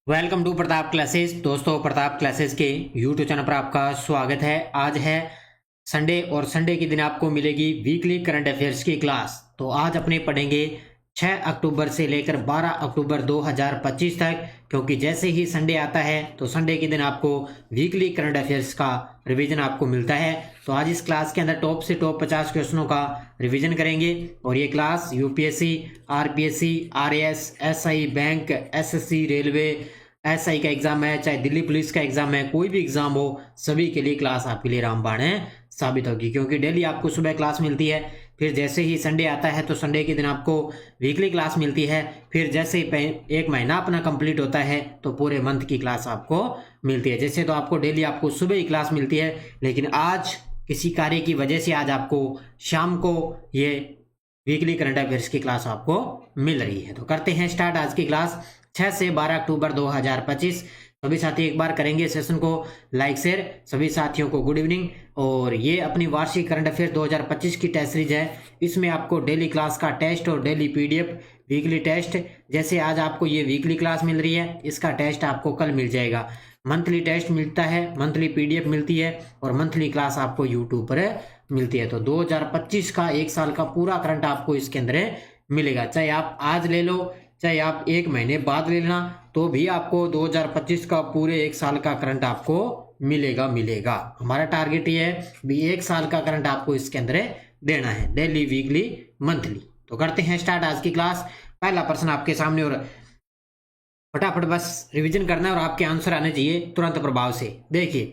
Welcome to Pratap classes. दोस्तों, Pratap classes के YouTube channel पर आपका स्वागत है। आज है संडे और संडे के दिन आपको मिलेगी वीकली करंट अफेयर्स की क्लास। तो आज अपने पढ़ेंगे 6 अक्टूबर से लेकर 12 अक्टूबर 2025 तक, क्योंकि जैसे ही संडे आता है तो संडे के दिन आपको वीकली करंट अफेयर्स का रिवीजन आपको मिलता है। तो आज इस क्लास के अंदर टॉप से टॉप 50 क्वेश्चनों का रिवीजन करेंगे और ये class UPSC, RPSC, RAS, SI, bank, SSC, railway, SI का एग्जाम है, चाहे दिल्ली पुलिस का एग्जाम है, कोई भी एग्जाम हो, सभी के लिए क्लास आपके लिए रामबाण है साबित होगी। क्योंकि डेली आपको सुबह क्लास मिलती है, फिर जैसे ही संडे आता है तो संडे के दिन आपको वीकली क्लास मिलती है, फिर जैसे ही एक महीना अपना कंप्लीट होता है तो पूरे मंथ की क्लास आपको मिलती है। जैसे तो आपको डेली आपको सुबह ही क्लास मिलती है, लेकिन आज किसी कार्य की वजह से आज आपको शाम को ये वीकली करंट अफेयर्स की क्लास आपको मिल रही है। तो करते हैं स्टार्ट आज की क्लास 6 से 12 अक्टूबर 2025। सभी साथी एक बार करेंगे सेशन को लाइक शेयर। सभी साथियों को गुड इवनिंग। और ये अपनी वार्षिक करंट अफेयर 2025 की टेस्ट सीरीज है। इसमें आपको डेली क्लास का टेस्ट और डेली पीडीएफ, वीकली टेस्ट, जैसे आज आपको ये वीकली क्लास मिल रही है, इसका टेस्ट आपको कल मिल जाएगा। मंथली टेस्ट मिलता है, मंथली पीडीएफ मिलती है और मंथली क्लास आपको यूट्यूब पर मिलती है। तो 2025 का एक साल का पूरा करंट आपको इसके अंदर मिलेगा। चाहे आप आज ले लो, चाहे आप एक महीने बाद ले लेना, तो भी आपको 2025 का पूरे एक साल का करंट आपको मिलेगा। हमारा टारगेट ये है भी एक साल का करंट आपको इसके अंदर देना है, डेली, वीकली, मंथली। तो करते हैं स्टार्ट आज की क्लास। पहला प्रश्न आपके सामने और फटाफट बस रिवीजन करना है और आपके आंसर आने चाहिए तुरंत प्रभाव से। देखिए,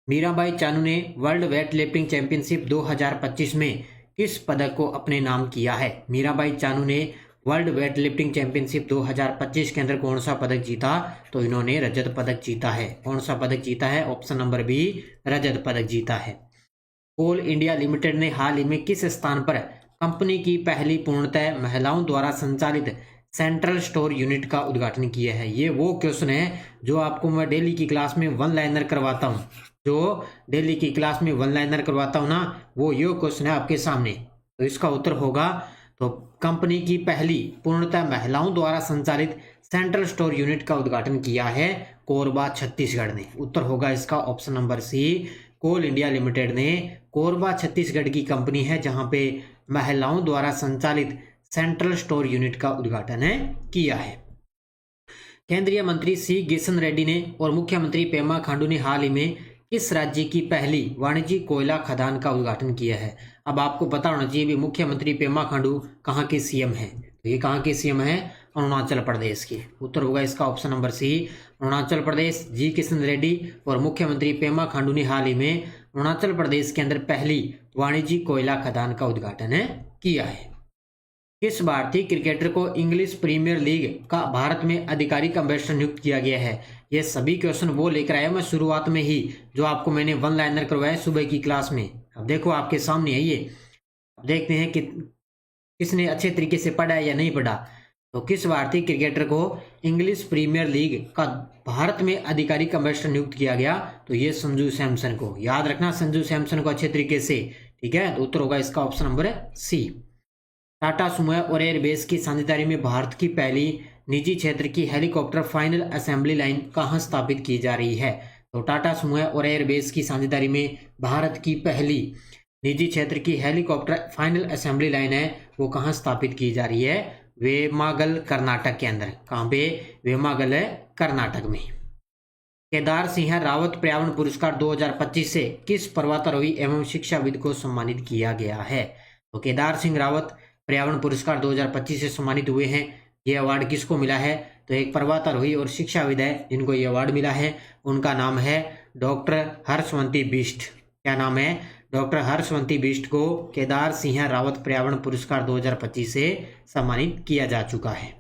मीराबाई चानू ने वर्ल्ड वेट लिफ्टिंग चैंपियनशिप 2025 में किस पदक को अपने नाम किया है? मीराबाई चानू ने वर्ल्ड वेट लिफ्टिंग चैंपियनशिप 2025 के अंदर कौन सा पदक जीता? तो इन्होंने रजत पदक जीता है। कौन सा पदक जीता है? ऑप्शन नंबर बी, रजत पदक जीता है। कोल इंडिया लिमिटेड ने हाल ही में किस स्थान पर कंपनी की पहली पूर्णतः महिलाओं द्वारा संचालित सेंट्रल स्टोर यूनिट का उद्घाटन किया है? ये वो क्वेश्चन है जो आपको मैं डेली की क्लास में वन लाइनर करवाता हूँ, जो डेली की क्लास में वन लाइनर करवाता हूँ ना, वो ये क्वेश्चन है आपके सामने। तो इसका उत्तर होगा, तो कंपनी की पहली पूर्णतः महिलाओं द्वारा संचालित सेंट्रल स्टोर यूनिट का उद्घाटन किया है कोरबा छत्तीसगढ़ ने। उत्तर होगा इसका ऑप्शन नंबर सी, कोल इंडिया लिमिटेड ने कोरबा छत्तीसगढ़ की कंपनी है जहां पे महिलाओं द्वारा संचालित सेंट्रल स्टोर यूनिट का उद्घाटन किया है। केंद्रीय मंत्री सी किशन रेड्डी ने और मुख्यमंत्री पेमा खांडू ने हाल ही में किस राज्य की पहली वाणिज्यिक कोयला खदान का उद्घाटन किया है? अब आपको पता होना चाहिए भी मुख्यमंत्री पेमा खांडू कहाँ के सीएम है। तो ये कहाँ के सीएम है? अरुणाचल प्रदेश के। उत्तर होगा इसका ऑप्शन नंबर सी, अरुणाचल प्रदेश। जी किशन रेड्डी और मुख्यमंत्री पेमा खांडू ने हाल ही में अरुणाचल प्रदेश के अंदर पहली वाणिज्यिक कोयला खदान का उद्घाटन किया है। किस भारतीय क्रिकेटर को इंग्लिश प्रीमियर लीग का भारत में आधिकारिक एम्बेसडर नियुक्त किया गया है? ये सभी क्वेश्चन वो लेकर आया मैं शुरुआत में ही, जो आपको मैंने वन लाइनर करवाया सुबह की क्लास में। अब देखो आपके सामने है ये। अब देखते हैं कि किसने अच्छे तरीके से पढ़ा है या नहीं पढ़ा। तो किस भारतीय क्रिकेटर को इंग्लिश प्रीमियर लीग का भारत में आधिकारिक एम्बेसडर नियुक्त किया गया? तो ये संजू सैमसन को। याद रखना संजू सैमसन को अच्छे तरीके से, ठीक है। तो उत्तर होगा इसका option number C. Tata Sumo और एयरबेस की साझेदारी में भारत की पहली निजी क्षेत्र की हेलीकॉप्टर फाइनल असेंबली लाइन कहां स्थापित की जा रही है? तो टाटा सुमो और एयरबेस की साझेदारी में भारत की पहली निजी क्षेत्र की हेलीकॉप्टर फाइनल असेंबली लाइन है, वो कहां स्थापित की जा रही है? वेमागल, कर्नाटक के अंदर। कहां पे? वेमागल है, कर्नाटक में। केदार सिंह रावत पर्यावरण पुरस्कार 2025 से किस पर्वतारोही एवं शिक्षाविद को सम्मानित किया गया है? तो केदार सिंह रावत पर्यावरण पुरस्कार 2025 से सम्मानित हुए हैं। ये अवार्ड किसको मिला है? तो एक पर्वतारोही और शिक्षाविद है जिनको ये अवार्ड मिला है। उनका नाम है डॉक्टर हर्षवंती बिष्ट। क्या नाम है? डॉक्टर हर्षवंती बिष्ट को केदार सिंह रावत पर्यावरण पुरस्कार 2025 से सम्मानित किया जा चुका है।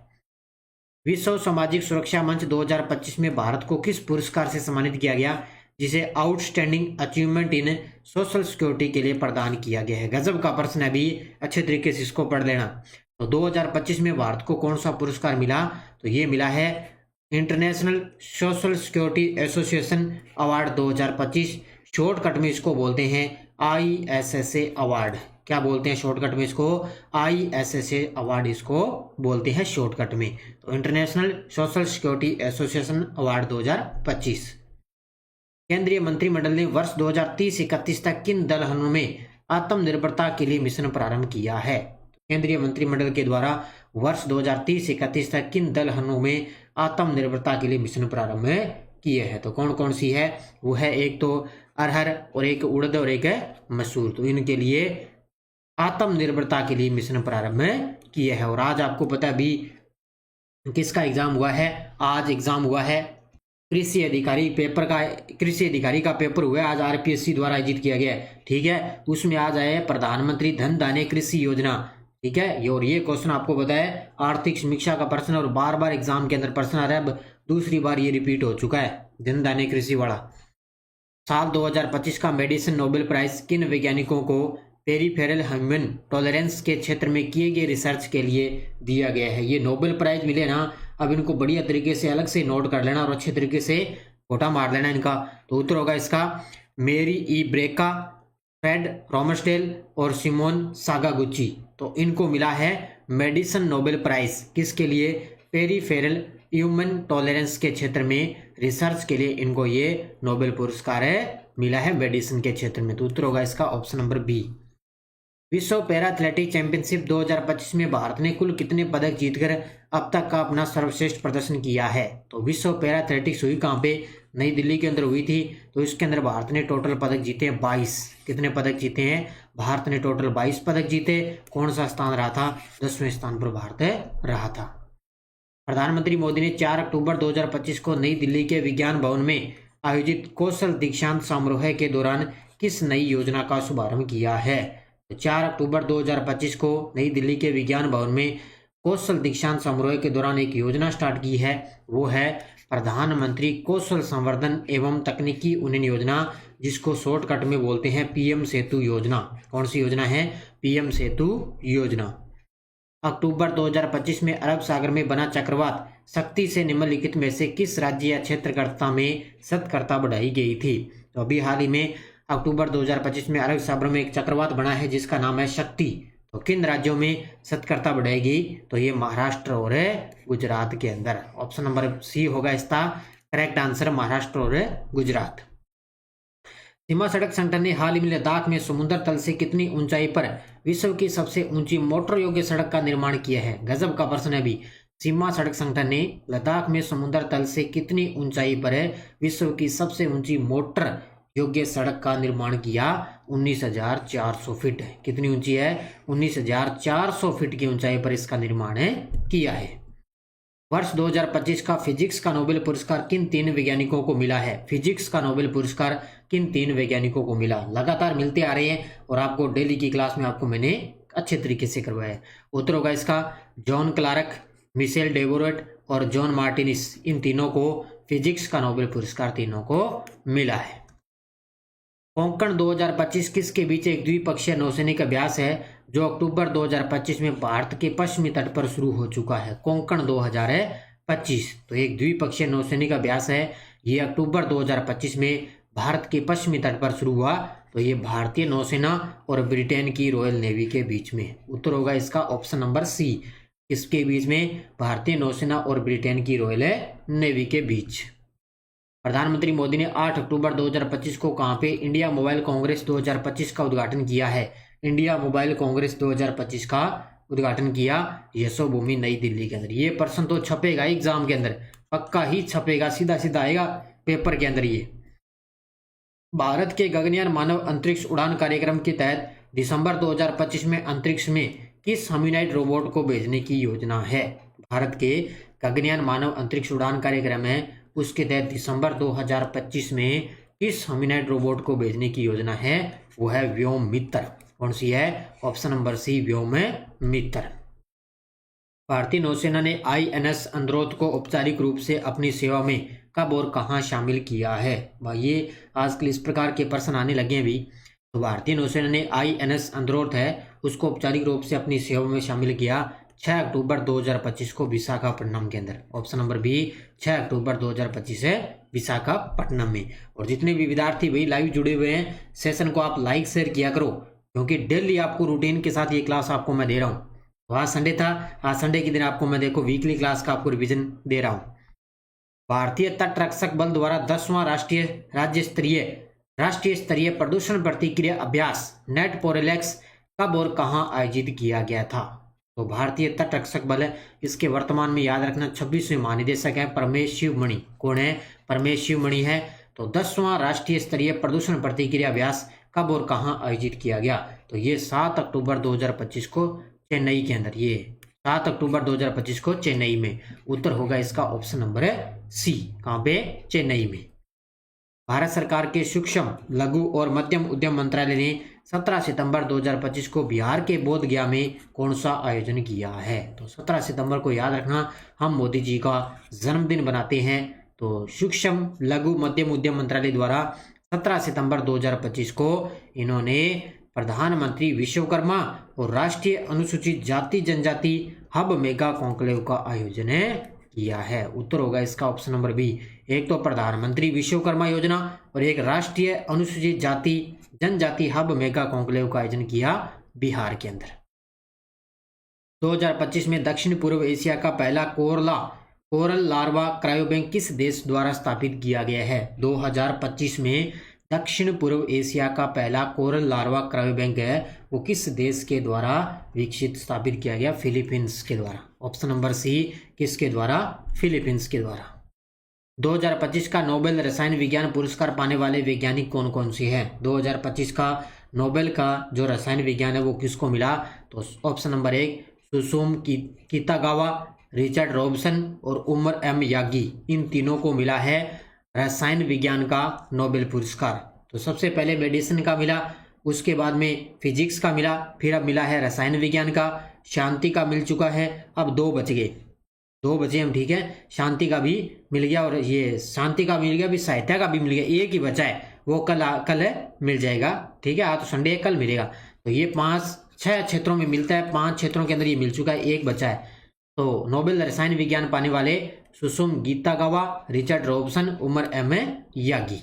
विश्व सामाजिक सुरक्षा मंच 2025 में भारत को किस पुरस्कार से सम्मानित किया गया, जिसे outstanding achievement in social security के लिए प्रदान किया गया है? गजब का प्रश्न है भी, अच्छे तरीके से इसको पढ़ लेना। तो 2025 में भारत को कौन सा पुरस्कार मिला? तो ये मिला है international social security association award 2025। Shortcut में इसको बोलते हैं ISSA अवार्ड। क्या बोलते हैं शॉर्टकट में इसको? ISSA अवार्ड इसको बोलते हैं शॉर्टकट में। तो international social security association award 2025। केंद्रीय मंत्रिमंडल ने वर्ष 2030-31 तक किन दलहनों में आत्मनिर्भरता के लिए मिशन प्रारंभ किया है? केंद्रीय मंत्रिमंडल के द्वारा वर्ष 2030-31 तक किन दलहनों में आत्मनिर्भरता के लिए मिशन प्रारंभ किए हैं? तो कौन कौन सी है? वो है एक तो अरहर और एक उड़द और एक है मसूर। तो इनके लिए आत्मनिर्भरता के लिए मिशन प्रारंभ किए हैं। और आज आपको पता है अभी किसका एग्जाम हुआ है? आज एग्जाम हुआ है कृषि अधिकारी पेपर का, कृषि अधिकारी का पेपर हुआ है आज, RPSC द्वारा आयोजित किया गया है। ठीक है, उसमें आज आए प्रधानमंत्री धन धान्य कृषि योजना। ठीक है, और ये क्वेश्चन आपको पता है आर्थिक समीक्षा का प्रश्न और बार बार एग्जाम के अंदर प्रश्न आ रहा है। अब दूसरी बार ये रिपीट हो चुका है धन धान्य कृषि वाला। साल 2025 का मेडिसिन नोबेल प्राइज किन वैज्ञानिकों को पेरिफेरल ह्यूमन टॉलरेंस के क्षेत्र में किए गए रिसर्च के लिए दिया गया है? ये नोबेल प्राइज मिले ना, अब इनको बढ़िया तरीके से अलग से नोट कर लेना और अच्छे तरीके से फोटा मार लेना इनका। तो उत्तर होगा इसका मेरी ई ब्रेका, फ्रेड रोमस्टेल और सिमोन सागागुची। तो इनको मिला है मेडिसिन नोबेल प्राइज किसके लिए? पेरिफेरल ह्यूमन टॉलरेंस के क्षेत्र में रिसर्च के लिए इनको ये नोबेल पुरस्कार मिला है मेडिसिन के क्षेत्र में। तो उत्तर होगा इसका ऑप्शन नंबर बी। विश्व पैरा एथलेटिक चैंपियनशिप 2025 में भारत ने कुल कितने पदक जीतकर अब तक का अपना सर्वश्रेष्ठ प्रदर्शन किया है? तो विश्व पैरा एथलेटिक्स हुई कहाँ पे? नई दिल्ली के अंदर हुई थी। तो इसके अंदर भारत ने टोटल पदक जीते हैं 22। कितने पदक जीते हैं? भारत ने टोटल 22 पदक जीते। कौन सा स्थान रहा था? 10वें स्थान पर भारत रहा था। प्रधानमंत्री मोदी ने 4 अक्टूबर 2025 को नई दिल्ली के विज्ञान भवन में आयोजित कौशल दीक्षांत समारोह के दौरान किस नई योजना का शुभारंभ किया है? 4 अक्टूबर 2025 को नई दिल्ली के विज्ञान भवन में कौशल दीक्षांत समारोह के दौरान एक योजना स्टार्ट की है। वो है प्रधानमंत्री कौशल संवर्धन एवं तकनीकी उन्नयन योजना, जिसको शॉर्टकट में बोलते हैं PM सेतु योजना। कौन सी योजना है? PM सेतु योजना। अक्टूबर 2025 में अरब सागर में बना चक्रवात शक्ति से निम्नलिखित में से किस राज्य या क्षेत्रकर्ता में सतर्कता बढ़ाई गई थी? तो अभी हाल ही में अक्टूबर 2025 में अरब सागर में एक चक्रवात बना है जिसका नाम है शक्ति। तो किन राज्यों में सतर्कता बढ़ाई गई? तो ये महाराष्ट्र और गुजरात के अंदर। ऑप्शन नंबर सी होगा इसका करेक्ट आंसर, महाराष्ट्र और गुजरात। सीमा सड़क संगठन ने हाल ही में लद्दाख में समुद्र तल से कितनी ऊंचाई पर विश्व की सबसे ऊंची मोटर योग्य सड़क का निर्माण किया है? गजब का प्रश्न है। अभी सीमा सड़क संगठन ने लद्दाख में समुद्र तल से कितनी ऊंचाई पर विश्व की सबसे ऊंची मोटर योग्य सड़क का निर्माण किया? 19,400 फीट। कितनी ऊंची है? 19,400 फीट की ऊंचाई पर इसका निर्माण किया है। वर्ष 2025 का फिजिक्स का नोबेल पुरस्कार किन 3 वैज्ञानिकों को मिला है? फिजिक्स का नोबेल पुरस्कार किन 3 वैज्ञानिकों को मिला? लगातार मिलते आ रहे हैं और आपको डेली की क्लास में आपको मैंने अच्छे तरीके से करवाया है। उत्तर होगा इसका जॉन क्लार्क, मिशेल डेवोरेट और जॉन मार्टिनिस। इन तीनों को फिजिक्स का नोबेल पुरस्कार तीनों को मिला है। कोंकण 2025 किसके बीच एक द्विपक्षीय नौसैनिक अभ्यास है जो अक्टूबर 2025 में भारत के पश्चिमी तट पर शुरू हो चुका है? कोंकण 2025 तो एक द्विपक्षीय नौसैनिक अभ्यास है। ये अक्टूबर 2025 में भारत के पश्चिमी तट पर शुरू हुआ। तो ये भारतीय नौसेना और ब्रिटेन की रॉयल नेवी के बीच में। उत्तर होगा इसका ऑप्शन नंबर सी। इसके बीच में भारतीय नौसेना और ब्रिटेन की रॉयल नेवी के बीच। प्रधानमंत्री मोदी ने 8 अक्टूबर 2025 को कहां पे इंडिया मोबाइल कांग्रेस 2025 का उद्घाटन किया है? इंडिया मोबाइल कांग्रेस 2025 का उद्घाटन किया यशोभूमि नई दिल्ली के अंदर। ये प्रश्न तो छपेगा एग्जाम के अंदर, पक्का ही छपेगा, सीधा सीधा आएगा पेपर के अंदर। ये भारत के गगनयान मानव अंतरिक्ष उड़ान कार्यक्रम के तहत दिसंबर 2025 में अंतरिक्ष में किस ह्यूमनॉइड रोबोट को भेजने की योजना है? भारत के गगनयान मानव अंतरिक्ष उड़ान कार्यक्रम है, उसके तहत दिसंबर 2025 में किस ह्यूमनॉइड रोबोट को भेजने की योजना है? वो है व्योम मित्र। कौन सी है? ऑप्शन नंबर सी व्योम मित्र। भारतीय नौसेना ने INS अंद्रोथ को औपचारिक रूप से अपनी सेवा में कब और कहां शामिल किया है? ये आजकल इस प्रकार के प्रश्न आने लगे हैं भी। तो भारतीय नौसेना ने INS अंद्रोथ है उसको औपचारिक रूप से अपनी सेवा में शामिल किया 6 अक्टूबर 2025 को विशाखापट्टनम के अंदर। ऑप्शन नंबर बी 6 अक्टूबर 2025 है विशाखापट्टनम में। और जितने भी विद्यार्थी भाई लाइव जुड़े हुए हैं सेशन को आप लाइक शेयर किया करो क्योंकि डेली आपको रूटीन के साथ ये क्लास आपको मैं दे रहा हूँ। तो आज संडे था, आज संडे के दिन आपको मैं देखो वीकली क्लास का आपको रिवीजन दे रहा हूँ। भारतीय तट रक्षक बल द्वारा 10वां राष्ट्रीय स्तरीय प्रदूषण प्रतिक्रिया अभ्यास नेट पोरेलेक्स कब और कहां आयोजित किया गया था? तो भारतीय तट रक्षक बल है, इसके वर्तमान में याद रखना 26वें महानिदेशक है परमेश शिव मणि। कौन है? परमेश शिव मणि है। तो 10वां राष्ट्रीय स्तरीय प्रदूषण प्रतिक्रिया अभ्यास कब और कहां आयोजित किया गया? तो ये 7 अक्टूबर 2025 को चेन्नई के अंदर, ये 7 अक्टूबर 2025 को चेन्नई में। उत्तर होगा इसका ऑप्शन नंबर है सी। कहां पे? चेन्नई में। भारत सरकार के सूक्ष्म लघु और मध्यम उद्यम मंत्रालय ने 17 सितंबर 2025 को बिहार के बोध गया में कौन सा आयोजन किया है? तो 17 सितंबर को याद रखना हम मोदी जी का जन्मदिन बनाते हैं। तो सूक्ष्म लघु मध्यम उद्यम मंत्रालय द्वारा 17 सितंबर 2025 को इन्होंने प्रधानमंत्री विश्वकर्मा और राष्ट्रीय अनुसूचित जाति जनजाति हब मेगा कॉन्क्लेव का आयोजन किया है। उत्तर होगा इसका ऑप्शन नंबर बी। एक तो प्रधानमंत्री विश्वकर्मा योजना और एक राष्ट्रीय अनुसूचित जाति जनजाति हब मेगा कॉन्क्लेव का आयोजन किया बिहार के अंदर। 2025 में दक्षिण पूर्व एशिया का पहला कोरल लार्वा क्रायोबैंक किस देश द्वारा स्थापित किया गया है? 2025 में दक्षिण पूर्व एशिया का पहला कोरल लार्वा क्रायोबैंक है, वो किस देश के द्वारा विकसित स्थापित किया गया? फिलीपींस के द्वारा। ऑप्शन नंबर सी, किसके द्वारा? फिलीपींस के द्वारा। 2025 का नोबेल रसायन विज्ञान पुरस्कार पाने वाले वैज्ञानिक कौन कौन से हैं? 2025 का नोबेल का जो रसायन विज्ञान है वो किसको मिला? तो option number 1 Susumu Kitagawa, Richard Robson और उमर एम यागी, इन तीनों को मिला है रसायन विज्ञान का नोबेल पुरस्कार। तो सबसे पहले मेडिसिन का मिला, उसके बाद में फिजिक्स का मिला, फिर अब मिला है रसायन विज्ञान का, शांति का मिल चुका है, अब 2 बच गए, 2 बचे हम, ठीक है। शांति का भी मिल गया और ये शांति का मिल गया, भी साहित्य का भी मिल गया, एक ही बचा है, वो कल मिल जाएगा, ठीक है। आज तो संडे है, कल मिलेगा। तो ये 5-6 क्षेत्रों में मिलता है, 5 क्षेत्रों के अंदर ये मिल चुका है, एक बचा है। तो नोबेल रसायन विज्ञान पाने वाले Susumu Kitagawa, Richard Robson, Omar M Yaghi.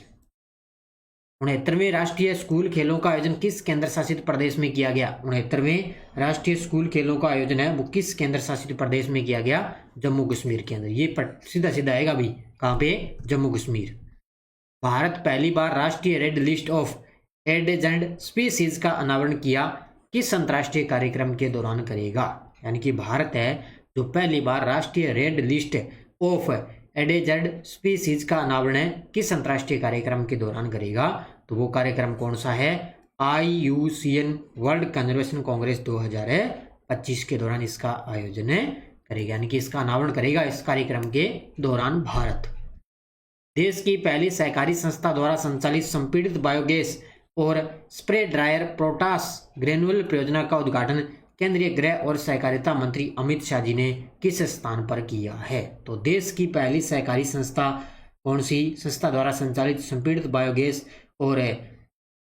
69वें राष्ट्रीय स्कूल खेलों का आयोजन किस केंद्र शासित प्रदेश में किया गया? 69वें राष्ट्रीय स्कूल खेलों का आयोजन है वो किस केंद्र शासित प्रदेश में किया गया? जम्मू कश्मीर के अंदर। ये सीधा सीधा आएगा भी, कहाँ पे? जम्मू कश्मीर। भारत पहली बार राष्ट्रीय red list of endangered species का अनावरण किया किस अंतर्राष्ट्रीय कार्यक्रम के दौरान करेगा? यानी कि भारत है जो पहली बार राष्ट्रीय red list of endangered species का अनावरण किस अंतर्राष्ट्रीय कार्यक्रम के दौरान करेगा? तो वो कार्यक्रम कौन सा है? IUCN वर्ल्ड कंजर्वेशन कांग्रेस 2025 के दौरान इसका आयोजन करेगा, यानी कि इसका अनावरण करेगा इस कार्यक्रम के दौरान भारत। देश की पहली सहकारी संस्था द्वारा संचालित संपीड़ित बायोगैस और स्प्रे ड्रायर पोटाश ग्रेनुअल परियोजना का उद्घाटन केंद्रीय गृह और सहकारिता मंत्री अमित शाह जी ने किस स्थान पर किया है? तो देश की पहली सहकारी संस्था कौन सी संस्था द्वारा संचालित संपीड़ित बायोगैस और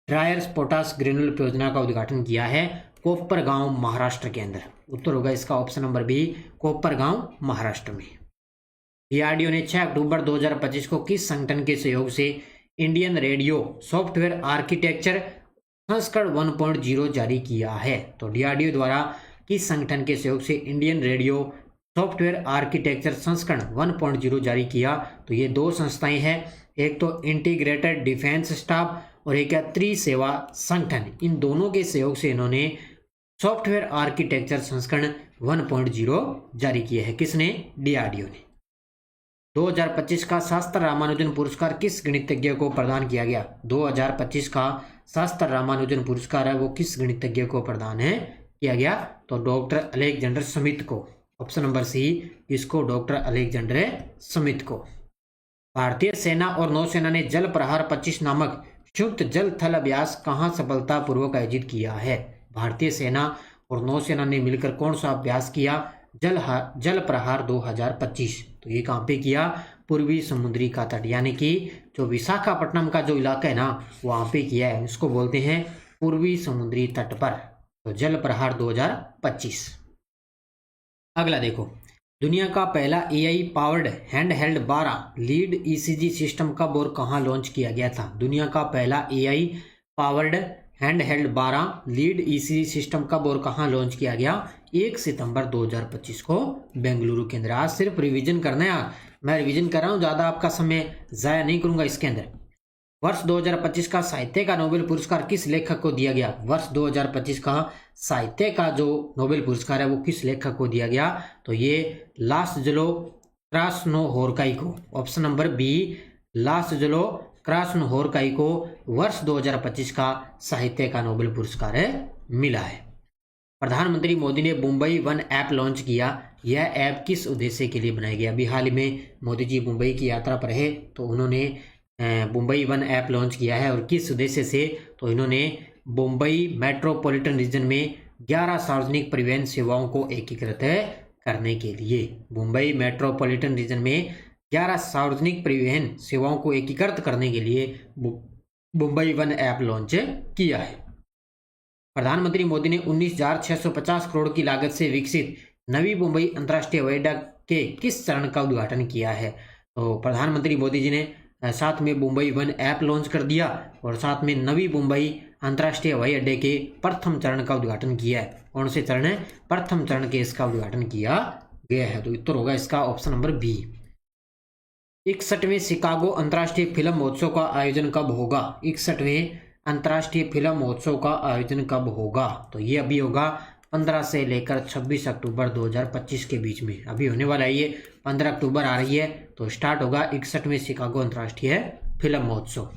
ड्रायर पोटाश ग्रेनुअल परियोजना का उद्घाटन किया है? कोपरगांव, महाराष्ट्र के अंदर। उत्तर होगा इसका option number B, Kopargaon, Maharashtra में। DRDO ने 6 अक्टूबर 2025 को किस संगठन के सहयोग से इंडियन रेडियो सॉफ्टवेयर आर्किटेक्चर संस्करण 1.0 जारी किया है? तो DRDO द्वारा किस संगठन के सहयोग से इंडियन रेडियो सॉफ्टवेयर आर्किटेक्चर संस्करण 1.0 जारी किया? तो ये 2 संस्थाएं हैं, एक तो इंटीग्रेटेड डिफेंस स्टाफ और एक है त्रिसेवा संगठन। इन दोनों के सहयोग से इन्होंने सॉफ्टवेयर आर्किटेक्चर संस्करण 1.0 जारी किया है। किसने? DRDO ने। 2025 का शास्त्र रामानुजन पुरस्कार किस गणितज्ञ को प्रदान किया गया? 2025 का शास्त्र रामानुजन पुरस्कार है वो किस गणितज्ञ को प्रदान किया गया? तो डॉक्टर अलेक्जेंडर स्मिथ को। ऑप्शन नंबर सी, इसको डॉक्टर अलेक्जेंडर स्मिथ को। भारतीय सेना और नौसेना ने जल प्रहार 25 नामक संयुक्त जल थल अभ्यास कहाँ सफलतापूर्वक आयोजित किया है? भारतीय सेना और नौसेना ने मिलकर कौन सा अभ्यास किया? जल प्रहार 2025। तो ये कहाँ पे किया? पूर्वी समुद्री का तट, यानी कि जो विशाखापट्टनम का जो इलाका है ना वहाँ पे किया है, इसको बोलते हैं पूर्वी समुद्री तट पर। तो जल प्रहार 2025। अगला देखो, दुनिया का पहला AI powered handheld 12 lead ECG system कब और कहाँ लॉन्च किया गया था? दुनिया का पहला AI powered hand held 12 lead EC system कब और कहां लॉन्च किया गया? 1 सितंबर 2025 को बेंगलुरु के अंदर। आज सिर्फ रिवीजन करना है यार, मैं रिवीजन कर रहा हूं, ज़्यादा आपका समय ज़ाया नहीं करूंगा इसके अंदर। वर्ष 2025 का साहित्य का नोबेल पुरस्कार किस लेखक को दिया गया? वर्ष 2025 का साहित्य का जो नोबेल पुरस्कार है वो किस लेखक को दिया गया? तो ये लासलो क्रास्नोहोरकाई को। ऑप्शन नंबर बी, लासलो क्रास्नोहोरकाई को वर्ष 2025 का साहित्य का नोबेल पुरस्कार मिला है। प्रधानमंत्री मोदी ने मुंबई वन ऐप लॉन्च किया। यह ऐप किस उद्देश्य के लिए बनाया गया? अभी हाल ही में मोदी जी मुंबई की यात्रा पर है, तो उन्होंने मुंबई वन ऐप लॉन्च किया है। और किस उद्देश्य से? तो इन्होंने मुंबई मेट्रोपॉलिटन रीजन में 11 सार्वजनिक परिवहन सेवाओं को एकीकृत करने के लिए, मुंबई मेट्रोपॉलिटन रीजन में 11 सार्वजनिक परिवहन सेवाओं को एकीकृत करने के लिए मुंबई वन ऐप लॉन्च किया है। प्रधानमंत्री मोदी ने 19,650 करोड़ की लागत से विकसित नवी मुंबई अंतर्राष्ट्रीय हवाई अड्डा के किस चरण का उद्घाटन किया है? तो प्रधानमंत्री मोदी जी ने साथ में मुंबई वन ऐप लॉन्च कर दिया और साथ में नवी मुंबई अंतर्राष्ट्रीय हवाई अड्डे के प्रथम चरण का उद्घाटन किया है। कौन से चरण है? प्रथम चरण के इसका उद्घाटन किया गया है। तो उत्तर होगा इसका ऑप्शन नंबर बी। 61वें शिकागो अंतर्राष्ट्रीय फिल्म महोत्सव का आयोजन कब होगा? 61वें अंतर्राष्ट्रीय फिल्म महोत्सव का आयोजन कब होगा? तो ये अभी होगा 15 से लेकर 26 अक्टूबर 2025 के बीच में। अभी होने वाला है ये, 15 अक्टूबर आ रही है, तो स्टार्ट होगा 61वें शिकागो अंतर्राष्ट्रीय फिल्म महोत्सव।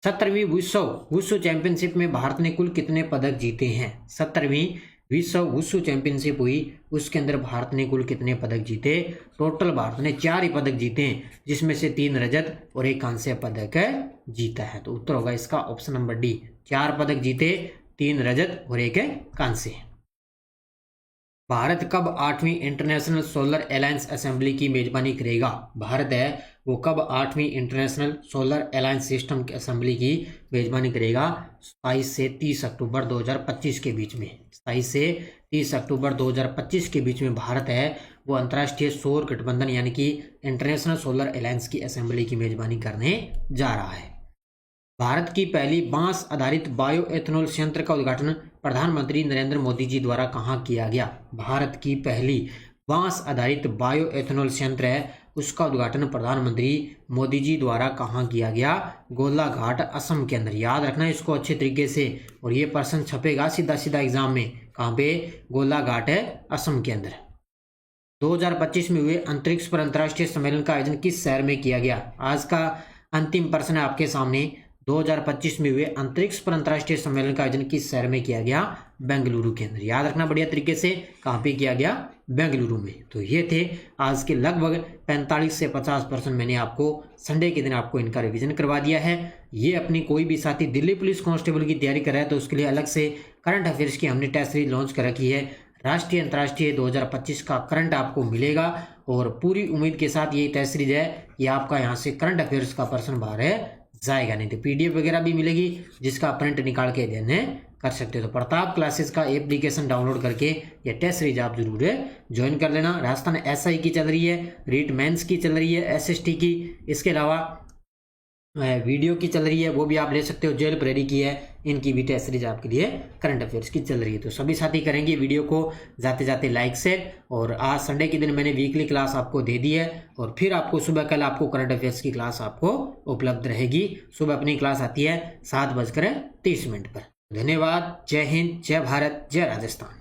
17वीं वुशु चैंपियनशिप में भारत ने कुल कितने पदक जीते हैं? 17वीं विश्व वुशु चैंपियनशिप हुई, उसके अंदर भारत ने कुल कितने पदक जीते? टोटल भारत ने 4 ही पदक जीते हैं, जिसमें से 3 रजत और 1 कांस्य पदक जीता है। तो उत्तर होगा इसका ऑप्शन नंबर डी, 4 पदक जीते, 3 रजत और 1 कांस्य। भारत कब 8वीं इंटरनेशनल सोलर अलायंस असेंबली की मेजबानी करेगा? भारत है वो कब 8वीं इंटरनेशनल सोलर अलायंस सिस्टम की असेंबली की मेजबानी करेगा? 27 से 30 अक्टूबर 2025 के बीच में। 27 से 30 अक्टूबर 2025 के बीच में भारत है वो अंतर्राष्ट्रीय सौर गठबंधन यानी कि इंटरनेशनल सोलर अलायंस की असेंबली की मेजबानी करने जा रहा है। भारत की पहली बांस आधारित बायो एथेनॉल संयंत्र का उद्घाटन प्रधानमंत्री नरेंद्र मोदी जी द्वारा कहाँ किया गया? भारत की पहली बांस आधारित बायो एथेनॉल संयंत्र है, उसका उद्घाटन प्रधानमंत्री मोदी जी द्वारा कहाँ किया गया? गोलाघाट असम के अंदर। याद रखना इसको अच्छे तरीके से, और ये प्रश्न छपेगा सीधा सीधा एग्जाम में। कहाँ पे? गोलाघाट है असम के अंदर। 2025 में हुए अंतरिक्ष पर अंतर्राष्ट्रीय सम्मेलन का आयोजन किस शहर में किया गया? आज का अंतिम प्रश्न है आपके सामने। 2025 में हुए अंतरिक्ष पर अंतर्राष्ट्रीय सम्मेलन का आयोजन किस शहर में किया गया? बेंगलुरु के अंदर। याद रखना बढ़िया तरीके से, कहाँ पे किया गया? बेंगलुरु में। तो ये थे आज के लगभग 45 से 50% मैंने आपको संडे के दिन आपको इनका रिवीजन करवा दिया है। ये अपनी कोई भी साथी दिल्ली पुलिस कांस्टेबल की तैयारी कर रहा है तो उसके लिए अलग से करंट अफेयर्स की हमने टेस्ट सीरीज लॉन्च कर रखी है। राष्ट्रीय अंतर्राष्ट्रीय 2025 का करंट आपको मिलेगा और पूरी उम्मीद के साथ ये टेस्ट सीरीज है कि आपका यहाँ से करंट अफेयर्स का प्रश्न बाहर जाएगा नहीं। तो पीडीएफ वगैरह भी मिलेगी जिसका प्रिंट निकाल के अध्ययन कर सकते हो। तो प्रताप क्लासेस का एप्लीकेशन डाउनलोड करके ये टेस्ट सीरीज आप जरूर ज्वाइन कर लेना। राजस्थान एसआई की चल रही है, रीट मेंस की चल रही है, एसएसटी की, इसके अलावा वीडियो की चल रही है, वो भी आप ले सकते हो। जेल प्रेरी की है, इनकी भी टेस्ट सीरीज आपके लिए करंट अफेयर्स की चल रही है। तो सभी साथी करेंगे वीडियो को जाते जाते लाइक शेयर। और आज संडे के दिन मैंने वीकली क्लास आपको दे दी है और फिर आपको सुबह कल आपको करंट अफेयर्स की क्लास आपको उपलब्ध रहेगी। सुबह अपनी क्लास आती है 7:30 पर। धन्यवाद। जय हिंद, जय भारत, जय राजस्थान।